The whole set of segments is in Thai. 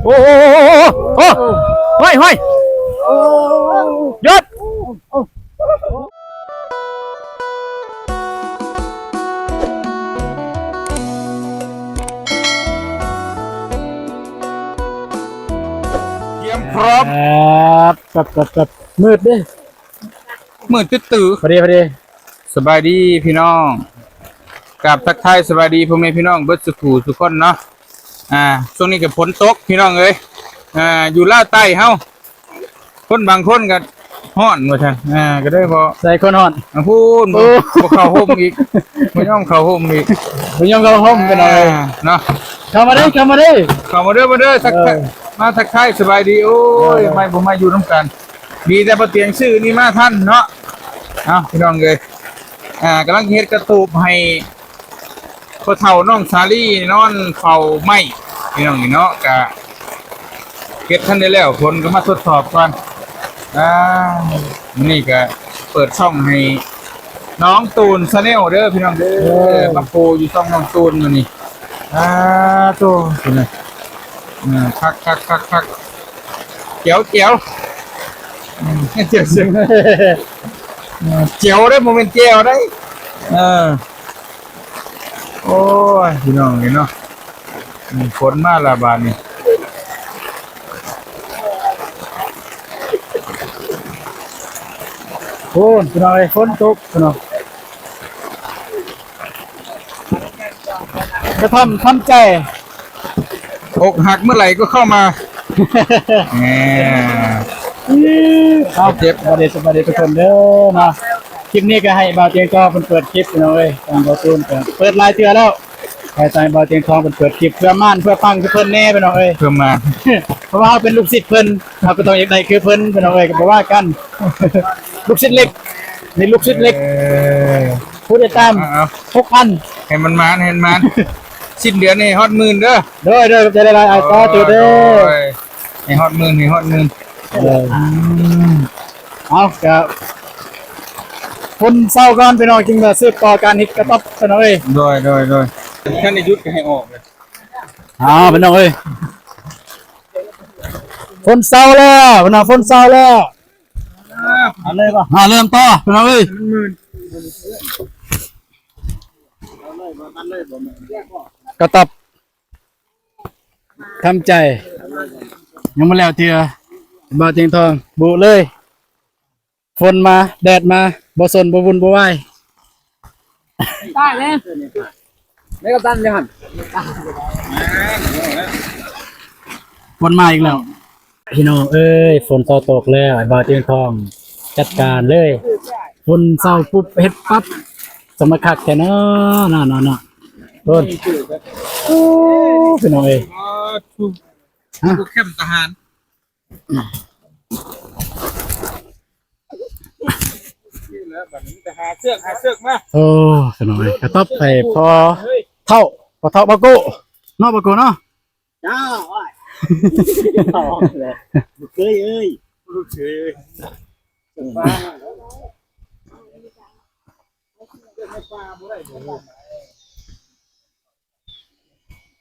โอ้โอ้โอ้ห้อยห้อยหยุดเยี่ยมพร้อมกับมืดดิมือตื้อพอดีสบายดีพี่น้องกับทักทายสบายดีพ่อแม่พี่น้องเบิดสุขทุกคนเนาะช่วงนี้ก็ฝนตกพี่น้องเอ้ยอยู่ลาวใต้เฮาคนบางคนก็ฮ้อนว่าซั่นก็ได้บ่ใส่คนหอนพูดบ่เข้าห่มอีกบ่ยอมเข้าห่มอีกคุณยอมเข้าห้องเป็นอะไรเนาะเข้ามาดิเข้ามาเด้อทักทายสบายดีโอ้ยไม่บ่มาอยู่นํกันดีแต่บ่เตียงชื่อนี่มาท่านเนาะพี่น้องเอ้ยกำลังเฮ็ดกระตูบให้พ่อเฒ่าน้องสาลี่นอนเฝ้าไม้พี่น้องนี่เนาะก็เฮ็ดทันได้แล้วคนก็มาทดสอบก่อนนี่ก็เปิดช่องให้น้องตูนชาแนลเด้อพี่น้องเด้อมาโพอยู่ช่องน้องตูนมื้อนี้โตพี่น้องคักเจียวเจียวเจียวได้โมเมนต์เจียวได้โอ้ยพี่น้องนี่เนาะฝนมาละบาดนี้โอ้ยพี่น้องฝนตกพี่น้องจะทำใจอกหักเมื่อไหร่ก็เข้ามาเอาเจ็บประเดี๋ยวทุกคนเด้อมาคลิปนี้ก็ให้บ่าวเตียงทองเปิดคลิปพี่น้องเอ้ยตามบ่าวตูนเปิดรายเทื่อแล้วให้ตามบ่าวเตียงทองเปิดคลิปเพื่อม่านเพื่อฟังเพิ่นแน่พี่น้องเอ้ยเพื่อมาเพราะว่าเฮาเป็นลูกศิษย์เพิ่นเฮาก็ต้องอยากได้คือเพิ่นพี่น้องเอ้ยก็บ่ว่ากันลูกศิษย์เล็กนี่ลูกศิษย์เล็กผู้ติดตาม 6,000 ให้มันสิ้นเดือนนี่ฮอดหมื่นเด้อจะได้รายต่อจุดเด้อให้ฮอดหมื่นเอาครับคนเศร้าก่อนพี่น้องจึงจะสืบต่อการฮิตกระต๊อบพี่น้องเอ้ยโดยท่านในยุทธก็ให้ออกเลยพี่น้องเอ้ยคนเศร้าแล้วพี่น้องคนเศร้าแล้วอะไรป่ะเริ่มต่อพี่น้องเอ้ยกระต๊อบทำใจยังไม่แล้วเทียบ่าวเตียงทองบุเลยฝนมาแดดมาบ่สนบ่วุ่นบ่วายได้เลยไม่กับตันเลยครับฝนมาอีกแล้วพี่น้องเอ้ยฝนตกแล้วบ่าวเตียงทองจัดการเลยฝนเศร้าปุ๊บเฮ็ดปั๊บสมคักแค่เนาะต้นพี่น้องเอ้ยผู้เข้มทหารหาเชือกมาโอ้พี่น้องเอ้ยกระต๊อบไปพอเท่าบาโก้เนาะบาโก้เนาะจ้าว้ายเลยลูกเคยเอ้ย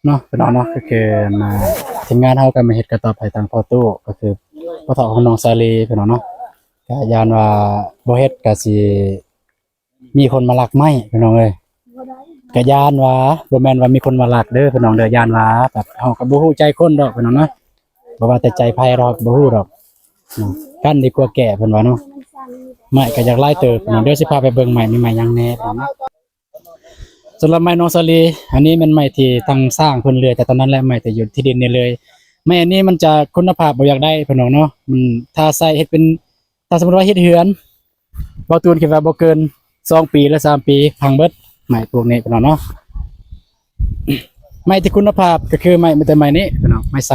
เนาะพี่น้องเนาะก็คือมาทีมงานเฮากันมาเฮ็ดกระต๊อบให้ทางพ่อตู้ก็คือพ่อเฒ่าของน้องซาลีพี่น้องเนาะก็ยานว่าบ่เฮ็ดก็สิมีคนมาลักไม้พี่น้องเอ้ยก็ยานว่าบ่แม่นว่ามีคนมาลักเด้อพี่น้องเด้อยานว่าแบบเฮาก็บ่ฮู้ใจคนดอกพี่น้องเนาะบ่ว่าแต่ใจไผดอกบ่ฮู้ดอกกันดีกว่าแก่เพิ่นว่าเนาะไม้ก็อยากไล่เติบพี่น้องเดี๋ยวสิพาไปเบิ่งไม้มีไม้ยังแน่พี่น้องสำหรับไม้น้องซาลีอันนี้เป็นไม้ที่ทางสร้างเพิ่นเลื่อยแต่ตอนนั้นแหละไม้แต่อยู่ที่ดินนี่เลยไม้อันนี้มันจะคุณภาพบ่อยากได้พี่น้องเนาะมันถ้าใส่เฮ็ดเป็นถ้าสมมุติว่าเฮ็ดเฮือนบ่ตูนคิดว่าบ่เกิน2 ปีหรือ3 ปีพังเบิดไม้พวกนี้พี่น้องเนาะไม้ที่คุณภาพก็คือไม้แต่ไม้นี้พี่น้องไม้เส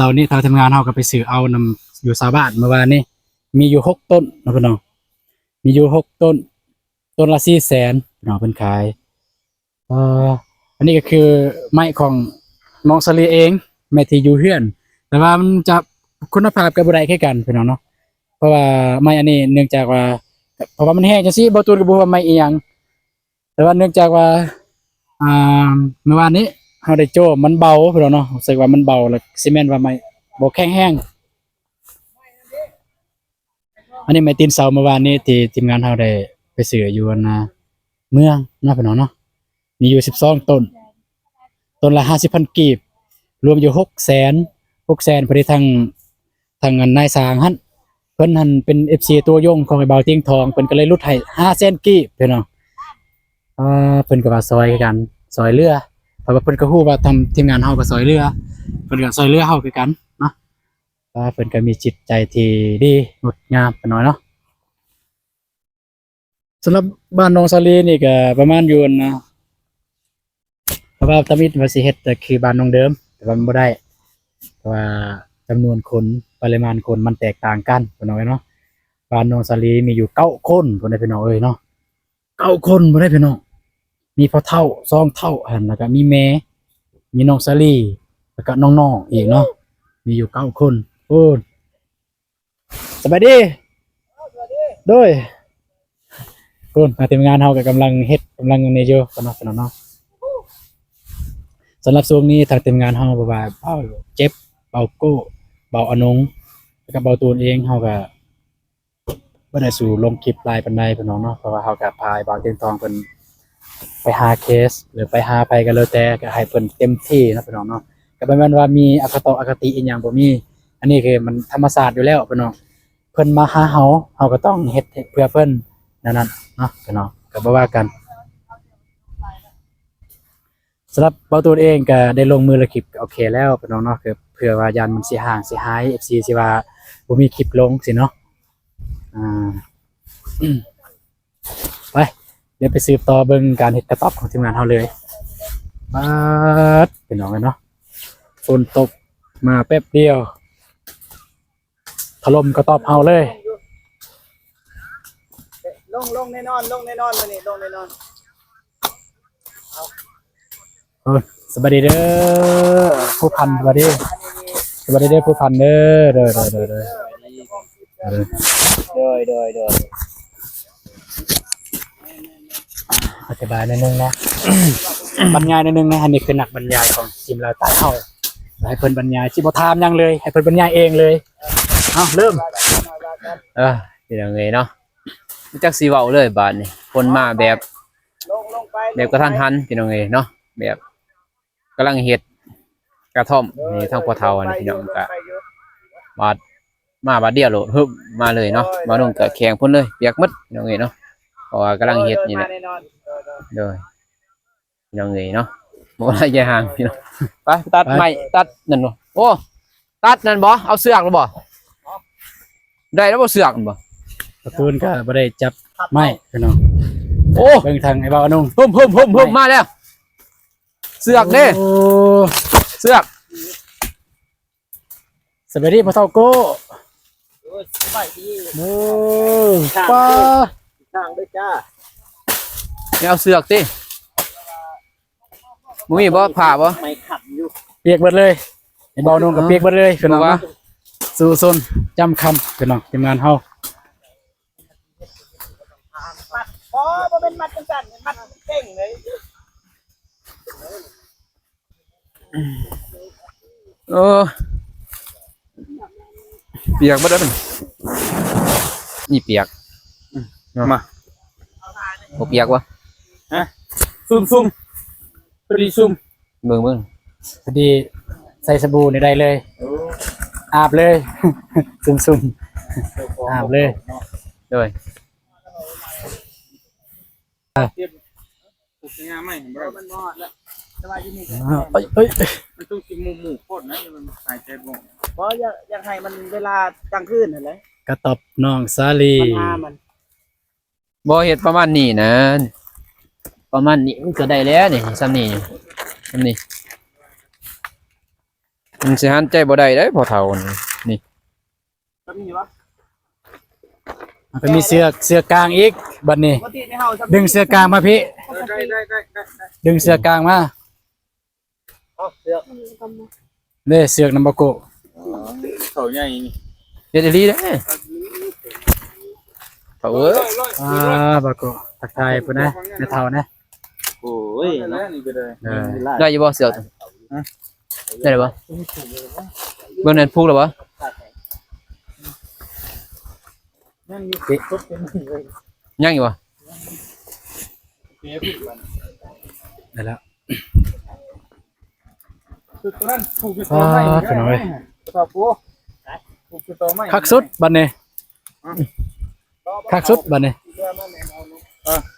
านี่ทางทำงานเฮาก็ไปซื้อเอานำอยู่ชาวบ้านเมื่อวานนี้มีอยู่6 ต้นนะพี่น้องมีอยู่6 ต้นต้นละ400,000พี่น้องเพิ่นขายอันนี้ก็คือไม้ของน้องสลีเองแม่ที่อยู่เฮือนแต่ว่ามันจะคุณภาพก็บ่ได้คือกันพี่น้องเนาะเพราะว่าไม้อันนี้เนื่องจากว่าเพราะว่ามันแห้งจังซี่บ่ตูนก็บ่ว่าไม้อีหยังแต่ว่าเนื่องจากว่าเมื่อวานนี้ เฮาได้โจ้มันเบาพี่น้องเนาะรู้สึกว่ามันเบาแล้วซีเมนต์ว่าไม่บ่แข็งแรงอันนี้ไม้ตีนเสาเมื่อวานนี้ที่ทีมงานเฮาได้ไปซื้ออยู่นะเมืองเนาะพี่น้องเนาะมีอยู่12ต้นต้นละ50,000กีบรวมอยู่600,000พอดีทางนายสร้างหั่นเพิ่นหั่นเป็น FC ตัวยงของไอ้เบาเตียงทองเพิ่นก็เลยลดให้500,000กีบพี่น้องเพิ่นก็ว่าซอยกันซอยเรือเพราะว่าเพิ่นก็ฮู้ว่าทำทีมงานเฮาก็ซอยเรือเพิ่นก็ซอยเรือเฮาคือกันเนาะเพิ่นก็มีจิตใจที่ดีงดงามปานน้อยเนาะสำหรับบ้านน้องสาลีนี่ก็ประมาณอยู่นะเพราะว่าตามิดว่าสิเฮ็ดแต่คือบ้านน้องเดิมแต่ว่ามันบ่ได้เพราะว่าจำนวนคนปริมาณคนมันแตกต่างกันปานน้อยเนาะบ้านน้องสาลีมีอยู่9คนพุ่นได้พี่น้องเอ้ยเนาะ9คนบ่ได้พี่น้องมีพ่อเฒ่า2เฒ่าหั่นแล้วก็มีแม่มีน้องสาลีแล้วก็น้องๆอีกเนาะมีอยู่9คนโอ้สบายดีโดยคุณทีมงานเฮาก็กำลังเฮ็ดกำลังในอยู่กันเนาะเนาะสำหรับช่วงนี้ทางทีมงานเฮาบ่ว่าเบาเจ็บเบาโก้เบาอนงแล้วก็เบาตูนเองเฮาก็บ่ได้สู่ลงคลิปหลายปานใดพี่น้องเนาะเพราะว่าเฮาก็พายบางเตียงทองเพิ่นไปหาเคสหรือไปหาไปก็แล้วแต่ก็ให้เพิ่นเต็มที่นะพี่น้องเนาะก็บ่แม่นว่ามีอคติอีหยังบ่มีอันนี้คือมันธรรมชาติอยู่แล้วพี่น้องเพิ่นมาหาเฮาก็ต้องเฮ็ดเพื่อเพิ่นนั่นเนาะพี่น้องก็บ่ว่ากันสำหรับเบาตูนเองก็ได้ลงมือละคลิปโอเคแล้วพี่น้องเนาะคือเผื่อว่ายันมันสิห่างสิหาย FC สิว่าบ่มีคลิปลงสิเนาะไปเดี๋ยวไปสืบต่อเบิ่งการเฮ็ดกระต๊อบของทีมงานเฮาเลยป๊าดพี่น้องเนาะฝนตกมาแป๊บเดียวถล่มกระต๊อบเฮาเลย ลงแน่นอนมานี่ลงแน่นอน สวัสดีเด้อผู้พันสวัสดีเด้อผู้พันเด้อโดยอธิบายนิดนึงนะ บรรยายนิดนึงนะอันนี้คือนักบรรยายของทีมเราใต้เฮาให้เพิ่นบรรยายสิบ่ถามหยังเลยให้เพิ่นบรรยายเองเลยเอาเริ่ม เป็นยังไงเนาะจักสิเว้าเลยบาดนี้คนมาแบบกระทันหันเป็นยังไงเนาะแบบกำลังเฮ็ดกระท่อมนี่ทางพ่อเฒ่าอันนี้พี่น้องก็บาดเดียวโลดฮึบมาเลยเนาะบ่นุ่งก็แข็งพุ่นเลยเปียกหมดพี่น้องเอ้ยเนาะเพราะว่ากำลังเฮ็ดนี่แหละโดยพี่น้องเอ้ยเนาะบ่ได้ใจห่างพี่น้องไปตัดไม้ตัดนั่นบ่โอ้ตัดนั่นบ่เอาเสือกหรือบ่ได้แล้วบ่เสือกบ่ ประตูนก็บ่ได้จับไม้พี่น้อง โอ้ เบิ่งทางไอ้บ่าวนุ่ง เพิ่มมาแล้วเสือกเด้ โอ้ เสือก สวัสดีพ่อเฒ่าโก้ สบายดี โอ้ป้า ทางด้วยจ้า ไม่เอาเสือกติมึงมีบ่ผ่าบ่ ไม่ขับอยู่ เปียกเบิดเลยไอ้บ่าวนุ่งก็เปียกเบิดเลยพี่น้อง ว่า เนาะสู่ซนจำคำพี่น้องทีมงานเฮา พอบ่เป็นมัดจังซั่นมัดเก่งเลย เออเปียกบ่ได้เป็นนี่เปียกมาบ่เปียกวะ ซุ่มพอดีซุ่ม เบิ่ง พอดีใส่สบู่นี่ได้เลย อาบเลย ซุ่มๆอาบเลย โดย งานไม่บ่ มันนอนแล้วสบายดีนี่ เอ้ย มันต้องกินหมูโคตรนะมันหายใจบ่ เพราะอยากให้มันเวลากลางคืนนั่นแหละ กระตอบน้องสาลี มันหามัน บ่เฮ็ดประมาณนี้นะประมาณนี้มันก็ได้แล้วนี่ซ้ำนี่มันสิหันใจบ่ได้เด้พอเฒ่านี่ ก็มีวะ มันก็มีเสือกลางอีกบัดนี้ ปกติในเฮา ดึงเสือกลางมาพี่ ได้ ดึงเสือกลางมา เสือก เด้เสือกนำบะโกะ เขาใหญ่นี่ เฮ็ดอีหลีเด้เฒ่าเอ้ย บะโกะทักทายพุ่นนะในเท่านะ โอ้ย แล้วนี่ก็ได้ ได้อยู่บ่เสือกได้หรือบ่เบิ่งนั่นพุกแล้วบ่ นั่นอยู่ครบเต็มเลย ยังอยู่บ่ เดี๋ยวพี่มัน ได้แล้ว คือตอนนั้นผูกอยู่ตัวไม้ต่อปูผูกอยู่ตัวไม้ คักสุดบัดนี้คักสุดบัดนี้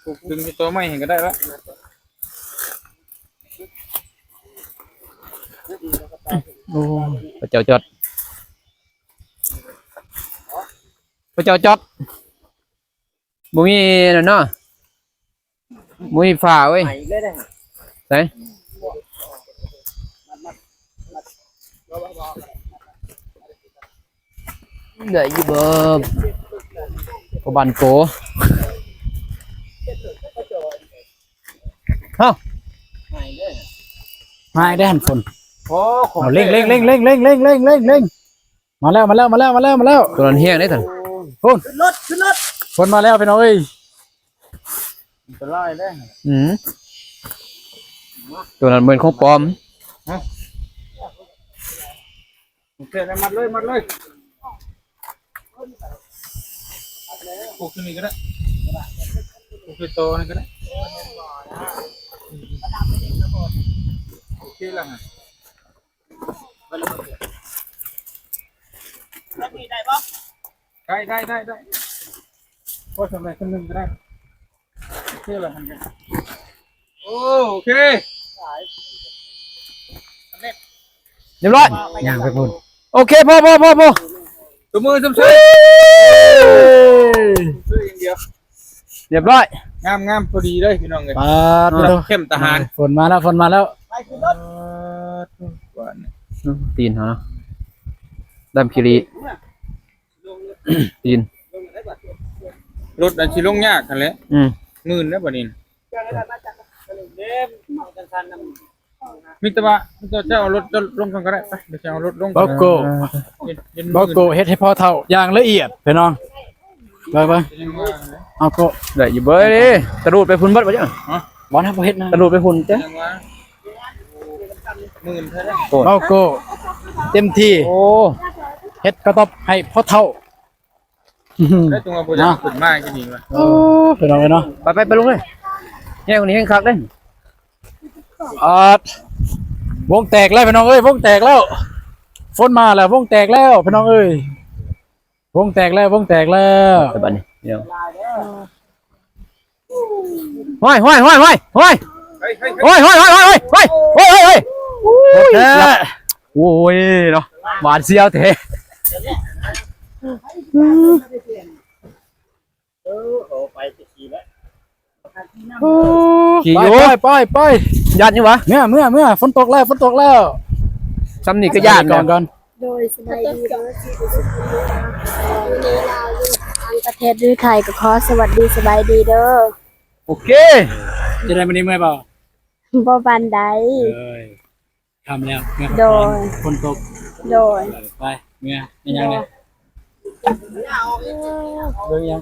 ผูกดึงอยู่ตัวไม้เห็นก็ได้แล้ว โอ้ พระเจ้าจอดพระเจ้าจอดบ่มีนั่นเนาะบ่มีฝาเว้ย ไหนเลยได้ ไสได้อยู่บ่บ่บันโกเอ้า มาได้หันฝน โอ้ของ เอาเร่งมาแล้ว ตัวนั้นแห้งได้ท่าน ฝนมาแล้วพี่น้องเอ้ย จะไล่ได้ ตัวนั้นเหมือนของปลอม โอเคแล้วมัดเลยผูกที่นี่ก็ได้ผูกที่โตนี่ก็ได้โอเคแล้วฮะได้พอสำเร็จคนหนึ่งก็ได้โอเคแล้วฮะโอเค เรียบร้อย ย่างไปพุ่น โอเคพอ ตัวมือซ้ำซื้ออย่างเดียว เรียบร้อย งามพอดีเลยพี่น้องเลย ปาดไปดู เข้มทหาร ฝนมาแล้ว ตีนเขาเนาะดำคิรีตีน รถอันชิลงยากกันเลย มื่นแล้วบ่นี้มิตรว่าเจ้าเอารถลงกันก็ได้ไปเดี๋ยวจะเอารถลง บอกโกเฮ็ดให้พอเท่าอย่างละเอียดพี่น้องไปเอาโก ได้อยู่เบ้ยดิกระโดดไปพุ่นบัดบ่จ้ะ บ่นะบ่เฮ็ดนะ กระโดดไปพุ่นจ้ะ ยังว่ามื่นเท่าไหร่ บอกโกเต็มที่ โอ้ เฮ็ดกระตบให้พอเท่า ได้ตรงมาบ่จะขึ้นมากที่นี่ว่ะ โอ้พี่น้องเอ้ยเนาะ ไปลงเลยแย่คนนี้แห้งคักเด้ วงแตกแล้วพี่น้องเอ้ยวงแตกแล้วฝนมาแล้ววงแตกแล้วพี่น้องเอ้ยวงแตกแล้ว ไปบัดนี้เดี๋ยวห้อยโอ้ยเนาะหวานเสียวแท้ ไปจะขี่แล้ว ขี่อยู่ ไป ยันอยู่วะ เมื่อฝนตกแล้ว ซ้ำนี่ก็ย่าน ก่อน โดยสบายดีเด้อที่ประสบผลวันนี้เราอยู่ทางประเทศหรือไทยก็ขอสวัสดีสบายดีเด้อ โอเค จะได้มื้อนี้เมื่อยเปล่า บ่ปานใด ทำแล้วเมื่อ โดย ฝนตก โดย ไปเมื่อยังเนี่ยเบิ่งยัง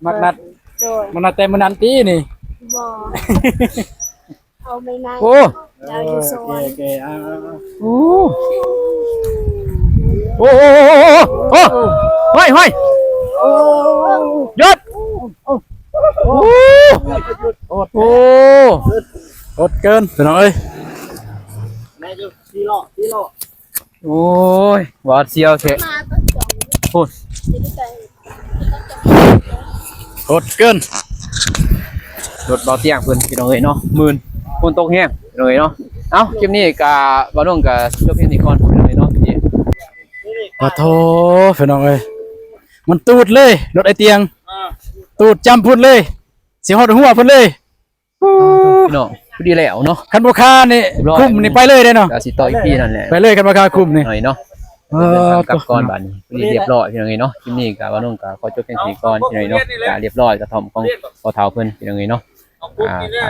มักนัด โดย มันนัดแต่มื้อนั้นตีนี่ บ่เอาไม่นั่ง โอ้ เราอยู่โซน โอเคเอา โอ้โอ้ห้อยหยุดโอ้โห อดเกินพี่น้องเอ้ย แม่จะขี่ล้อ โอ้ยหวาดเสียวแท้ มาก็จอง โอ้ย อดเกิน รถเบาเตียงเพิ่นพี่น้องเอ้ยเนาะมื่นฝนตกแห้งพี่น้องเอ้ยเนาะเอ้าคลิปนี้ก็บ่น้องก็จบเพียงนี้ก่อนพี่น้องเอ้ยเนาะนี่ ขอโทษพี่น้องเอ้ยมันตูดเลยรถไอเตียงตูดจำพุ่นเลยเสียงฮอดหัวพุ่นเลย พี่น้องพอดีแล้วเนาะ คันบ่คานี่คุ้มนี่ไปเลยเด้เนาะ ก็สิต่ออีกพี่นั่นแหละ ไปเลยคันบ่คาคุ้มนี่ หน่อยเนาะ เอ เดิน อ ทางกลับก่อนบัดนี้พอดีเรียบร้อยพี่น้องเอ้ยเนาะคลิปนี้ก็บ่น้องก็ขอจบเพียงนี้ก่อนพี่น้องเอ้ยเนาะก็เรียบร้อยกระท่อมของพ่อเฒ่าเพิ่นพี่น้องเอ้ยเนาะ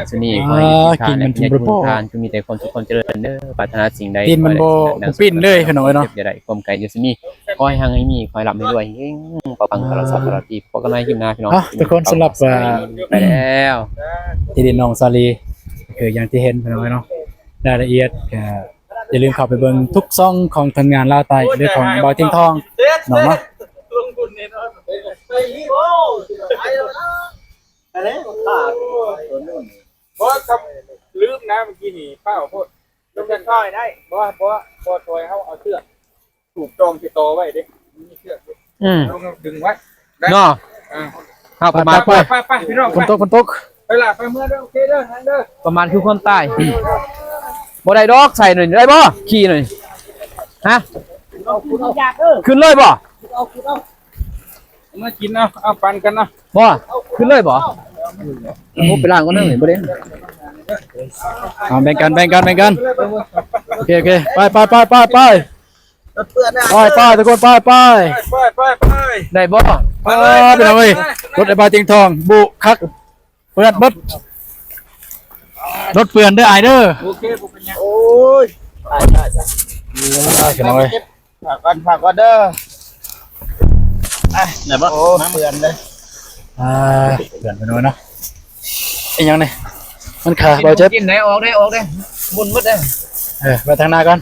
สุนีขอให้กินทานกินทานจงมีแต่ความสุขความเจริญเด้อปรารถนาสิ่งใด ตีนมันบ่ปิ้นเลยพี่น้องเอ้ยเนาะ จะได้ความไกลจะมีขอให้หังให้มีขอให้รับให้รวยเฮงปังตลอดสัปดาห์ปีพบกันใหม่คลิปหน้าพี่น้อง ทุกคนสำหรับ ไปแล้ว ที่ดินน้องซาลีคืออย่างที่เห็นพี่น้องเอ้ยเนาะรายละเอียดก็อย่าลืมเข้าไปเบิ่งทุกซ่องของทำงานลาวใต้หรือของบ่าวทิ้งทองเนาะ อะไรป้าตัวนู้น เพราะทำลืมนะเมื่อกี้นี่ป้าขอโทษลืมจะค่อยได้เพราะตัวเขาเอาเชือกถูกจองที่โตไว้ดิมีเชือก ต้องดึงไว้ เนาะ อ่า ครับประมาณ ไปพี่น้อง ฝนตก ไปล่ะไปเมื่อเด้อโอเคเด้อนั่นเด้อ ประมาณคือคนใต้บ่ได้ดอกใส่หน่อยได้บ่ขี่หน่อยฮะ เอาคุณเอา ขึ้นเลยบ่ เอาคุณเอา มากินเอาปันกันนะ บ่ขึ้นเลยบ่โอ้ไปล้างก่อนเด้อบ่ได้ แบ่งกันโอเคไป รถเปื้อนนะ ทุกคนไป ไป ได้บ่ พี่น้องเอ้ยรถไอ้บ่าวทิ้งทองบุคักเปื้อนเบิดรถเปื้อนเด้อไอเด้อ โอเคผมเป็นยัง โอ้ยได้ พี่น้องเอ้ย ฝากก่อนเด้อ ไหนบ้างน้ำเปื้อนเลย เปื้อนพี่น้องเนาะไอ้ยังนี่มันขาบ่าวเจ็บ กินได้ออกได้บุญหมดได้ ไปทางหน้าก่อน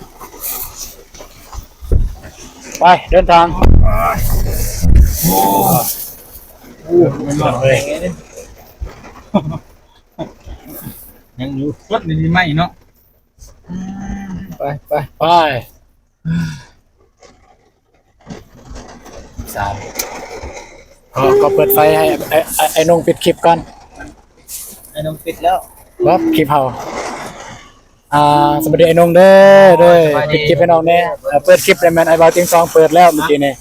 ไปเดินทางเลย ยังอยู่รถนี่ไม่เนาะ ไปสามก็เปิดไฟให้ไอ้นงปิดคลิปก่อน ไอ้น้องปิดแล้ว ครับคลิปเฮาสวัสดีไอ้นงเด้อปิดคลิปให้น้องแน่เปิดคลิปในแมนไอ้บ่าวเตียง2เปิดแล้วเมื่อกี้นี่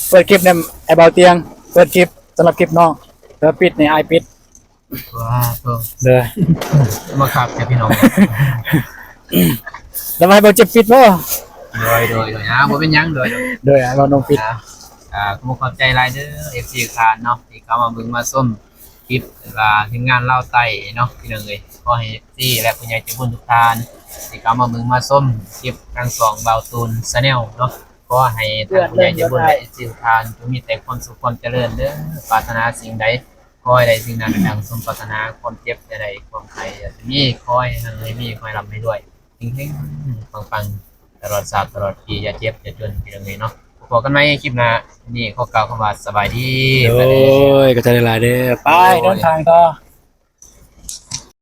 เปิดคลิปในไอ้บ่าวเตียงเปิดคลิปสำหรับคลิปน้องแล้วปิดในไอปิด ว้าเ เด้อ มาครับแค่พี่น้อง แล้วให้บ่าวเจ็บปิดบ่ โดยนะบ่เป็นหยังโดย เด้อไอ้บ่าวนงปิด ก็บ่เข้าใจหลายเด้อ FC คานเนาะที่เข้ามาเบิ่งมาส้มคลิปทีมงานเล่าไต้เนาะพี่น้องเอ้ยขอให้ FC และผู้ใหญ่ใจบุญทุกท่านที่เข้ามาเบิ่งมาส้มคลิปทั้งสองเบาตูน Channel เนาะขอให้ท่านผู้ใหญ่ใจบุญและ FC ทุกท่านจงมีแต่ความสุขความเจริญเด้อปรารถนาสิ่งใดขอให้ได้สิ่งนั้นดังสมปรารถนาความเจ็บจะได้ความไข้จะมีขอให้มีขอให้ร่ำให้รวยเฮงๆปังๆตลอดชาติตลอดปีอย่าเจ็บอย่าจนพี่น้องเอ้ยเนาะพบกันใหม่คลิปหน้านี่ขอกล่าวคำว่าสบายดี โอ้ยก็จะได้หลายเด้อไปเดินทางต่อ